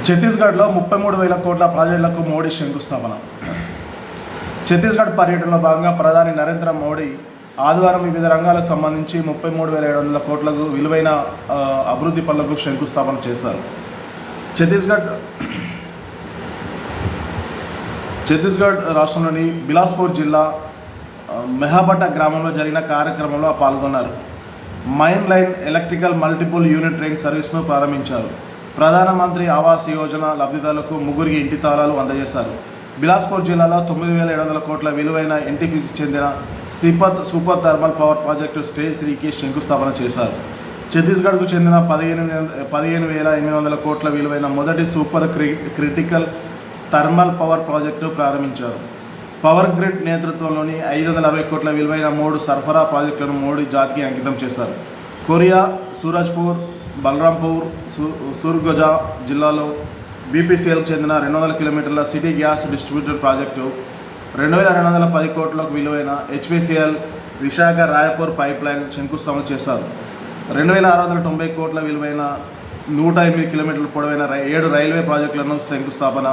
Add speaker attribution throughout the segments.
Speaker 1: ఛత్తీస్గఢ్లో 33,000 కోట్ల ప్రాజెక్టులకు మోడీ శంకుస్థాపన. ఛత్తీస్గఢ్ పర్యటనలో భాగంగా ప్రధాని నరేంద్ర మోడీ ఆదివారం వివిధ రంగాలకు సంబంధించి 33,700 కోట్లకు విలువైన అభివృద్ధి పనులకు శంకుస్థాపన చేశారు. ఛత్తీస్గఢ్ రాష్ట్రంలోని బిలాస్పూర్ జిల్లా మెహాబట్ట గ్రామంలో జరిగిన కార్యక్రమంలో పాల్గొన్నారు. Main line electrical multiple unit train సర్వీస్ను ప్రారంభించారు. ప్రధానమంత్రి ఆవాస్ యోజన లబ్ధిదారులకు 3 ఇంటి తాళాలు అందజేశారు. బిలాస్పూర్ జిల్లాలో 9,700 కోట్ల విలువైన ఎన్టీపీసీ చెందిన super thermal power project stage 3కి శంకుస్థాపన చేశారు. ఛత్తీస్గఢ్కు చెందిన 15,800 కోట్ల విలువైన మొదటి super critical thermal power project ప్రారంభించారు. పవర్ గ్రిడ్ నేతృత్వంలోని 560 కోట్ల విలువైన 3 సరఫరా ప్రాజెక్టులను మోడీ జాతికి అంకితం చేశారు. కొరియా, సూరజ్పూర్, బలరాంపూర్, సూర్గుజా జిల్లాలో బీపీసీఎల్కు చెందిన 200 కిలోమీటర్ల సిటీ గ్యాస్ డిస్ట్రిబ్యూటర్ ప్రాజెక్టు, 2,210 కోట్లకు విలువైన హెచ్పీసీఎల్ విశాఖ రాయపూర్ పైప్ లైన్ శంకుస్థాపన చేశారు. 2,690 కోట్ల విలువైన 108 కిలోమీటర్ల పొడవైన 7 రైల్వే ప్రాజెక్టులను శంకుస్థాపన.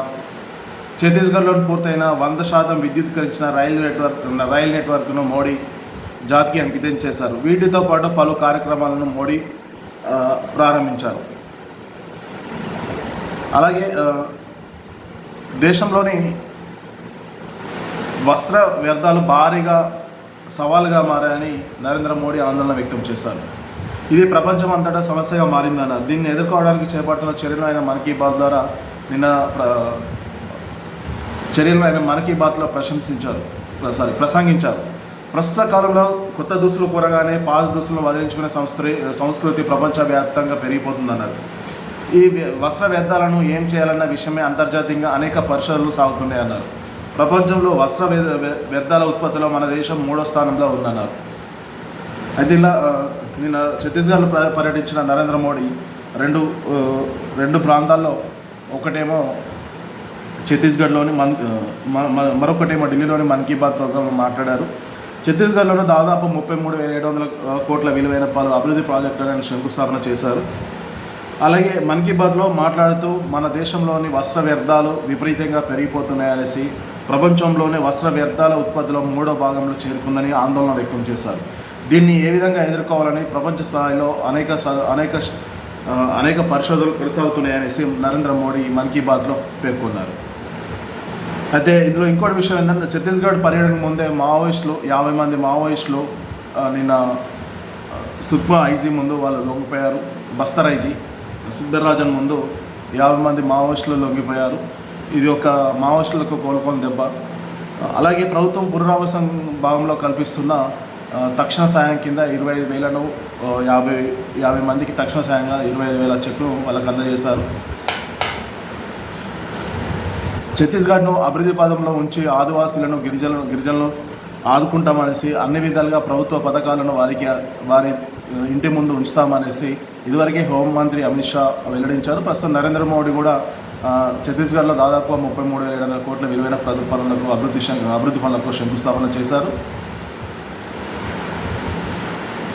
Speaker 1: ఛత్తీస్గఢ్లో పూర్తయిన 100% విద్యుత్కరించిన రైల్ నెట్వర్క్ను మోడీ జాతికి అంకితం చేశారు. వీటితో పాటు పలు కార్యక్రమాలను మోడీ ప్రారంభించారు. అలాగే దేశంలోని వస్త్ర వ్యర్థాలు భారీగా సవాలుగా మారాయని నరేంద్ర మోడీ ఆందోళన వ్యక్తం చేశారు. ఇది ప్రపంచం అంతటా సమస్యగా మారిందన్నారు. దీన్ని ఎదుర్కోవడానికి చేపడుతున్న చర్యలు ఆయన మన్ కీ బాత్ ద్వారా మన్ కీ బాత్లో ప్రసంగించారు. ప్రస్తుత కాలంలో కొత్త దుస్తులు కూరగానే పాత దుస్తులను వదిలించుకునే సంస్కృతి ప్రపంచవ్యాప్తంగా పెరిగిపోతుందన్నారు. ఈ వస్త్ర వ్యర్థాలను ఏం చేయాలన్న విషయమే అంతర్జాతీయంగా అనేక పరిశోధనలు సాగుతున్నాయన్నారు. ప్రపంచంలో వస్త్ర వ్యర్థాల ఉత్పత్తిలో మన దేశం 3వ స్థానంలో ఉందన్నారు. అయితే ఇలా నిన్న ఛత్తీస్గఢ్లో పర్యటించిన నరేంద్ర మోడీ రెండు ప్రాంతాల్లో, ఒకటేమో ఛత్తీస్గఢ్లోని మరొకటేమో ఢిల్లీలోని మన్ కీ బాత్ ప్రోగ్రాంలో మాట్లాడారు. ఛత్తీస్గఢ్లోనూ దాదాపు 33,700 కోట్ల విలువైన పలు అభివృద్ధి ప్రాజెక్టులను శంకుస్థాపన చేశారు. అలాగే మన్ కీ బాత్లో మాట్లాడుతూ మన దేశంలోని వస్త్ర వ్యర్థాలు విపరీతంగా పెరిగిపోతున్నాయనేసి, ప్రపంచంలోనే వస్త్ర వ్యర్థాల ఉత్పత్తిలో 3వ భాగంలో చేరుకుందని ఆందోళన వ్యక్తం చేశారు. దీన్ని ఏ విధంగా ఎదుర్కోవాలని ప్రపంచ స్థాయిలో అనేక పరిశోధనలు కొనసాగుతున్నాయనేసి నరేంద్ర మోడీ మన్ కీ బాత్లో పేర్కొన్నారు. అయితే ఇందులో ఇంకోటి విషయం ఏంటంటే, ఛత్తీస్గఢ్ పర్యటనకు ముందే 50 మంది మావోయిస్టులు నిన్న సుక్మా ఐజీ ముందు వాళ్ళు లొంగిపోయారు. బస్తర్ ఐజీ సిద్ధరాజన్ ముందు 50 మంది మావోయిస్టులు లొంగిపోయారు. ఇది ఒక మావోయిస్టులకు కోలుకొని దెబ్బ. అలాగే ప్రభుత్వం పునరావాసం భాగంలో కల్పిస్తున్న తక్షణ సాయం కింద 25,000ను 50 మందికి తక్షణ సాయంగా 25,000 చెక్ను వాళ్ళకి అందజేశారు. ఛత్తీస్గఢ్ను అభివృద్ధి పదంలో ఉంచి ఆదివాసీలను గిరిజనులను ఆదుకుంటామనేసి, అన్ని విధాలుగా ప్రభుత్వ పథకాలను వారి ఇంటి ముందు ఉంచుతామనేసి ఇదివరకే హోంమంత్రి అమిత్ షా వెల్లడించారు. ప్రస్తుతం నరేంద్ర మోడీ కూడా ఛత్తీస్గఢ్లో దాదాపు 33,700 కోట్ల విలువైన పనులకు అభివృద్ధి పనులకు శంకుస్థాపన చేశారు.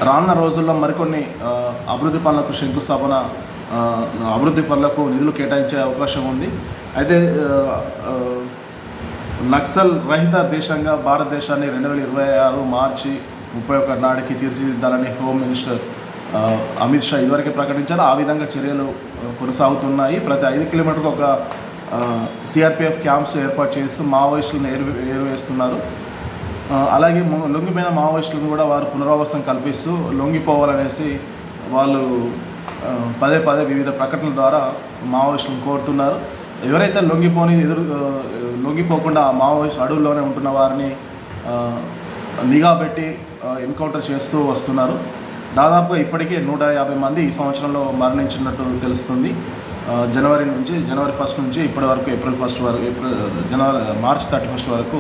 Speaker 1: రానున్న రోజుల్లో మరికొన్ని అభివృద్ధి పనులకు నిధులు కేటాయించే అవకాశం ఉంది. అయితే నక్సల్ రహిత దేశంగా భారతదేశాన్ని 2026 మార్చి 31 నాటికి తీర్చిదిద్దాలని హోమ్ మినిస్టర్ అమిత్ షా ఇదివరకే ప్రకటించారు. ఆ విధంగా చర్యలు కొనసాగుతున్నాయి. ప్రతి 5 కిలోమీటర్లకు ఒక సిఆర్పిఎఫ్ క్యాంప్స్ ఏర్పాటు చేసి మావోయిస్టులను ఏరువేస్తున్నారు. అలాగే లొంగిపోయిన మావోయిస్టులను కూడా వారు పునరావాసం కల్పిస్తూ లొంగిపోవాలనేసి వాళ్ళు పదే వివిధ ప్రకటనల ద్వారా మావోయిస్టులను కోరుతున్నారు. ఎవరైతే లొంగిపోకుండా మావోయిస్ట్ అడవుల్లోనే ఉంటున్న వారిని నిఘా పెట్టి ఎన్కౌంటర్ చేస్తూ వస్తున్నారు. దాదాపుగా ఇప్పటికే 150 మంది ఈ సంవత్సరంలో మరణించినట్టు తెలుస్తుంది. జనవరి 1 నుంచి ఇప్పటి వరకు మార్చి 31 వరకు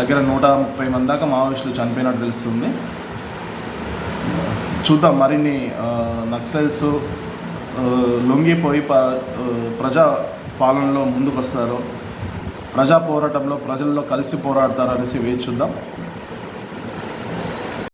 Speaker 1: దగ్గర 130 మంది దాకా మావోయిస్టులు చనిపోయినట్టు తెలుస్తుంది. చూద్దాం మరిన్ని నక్సలైట్స్ లొంగిపోయి ప్రజా పాలనలో ముందుకు వస్తారో, ప్రజా పోరాటంలో ప్రజల్లో కలిసి పోరాడతారో అనేసి వేచి చూద్దాం.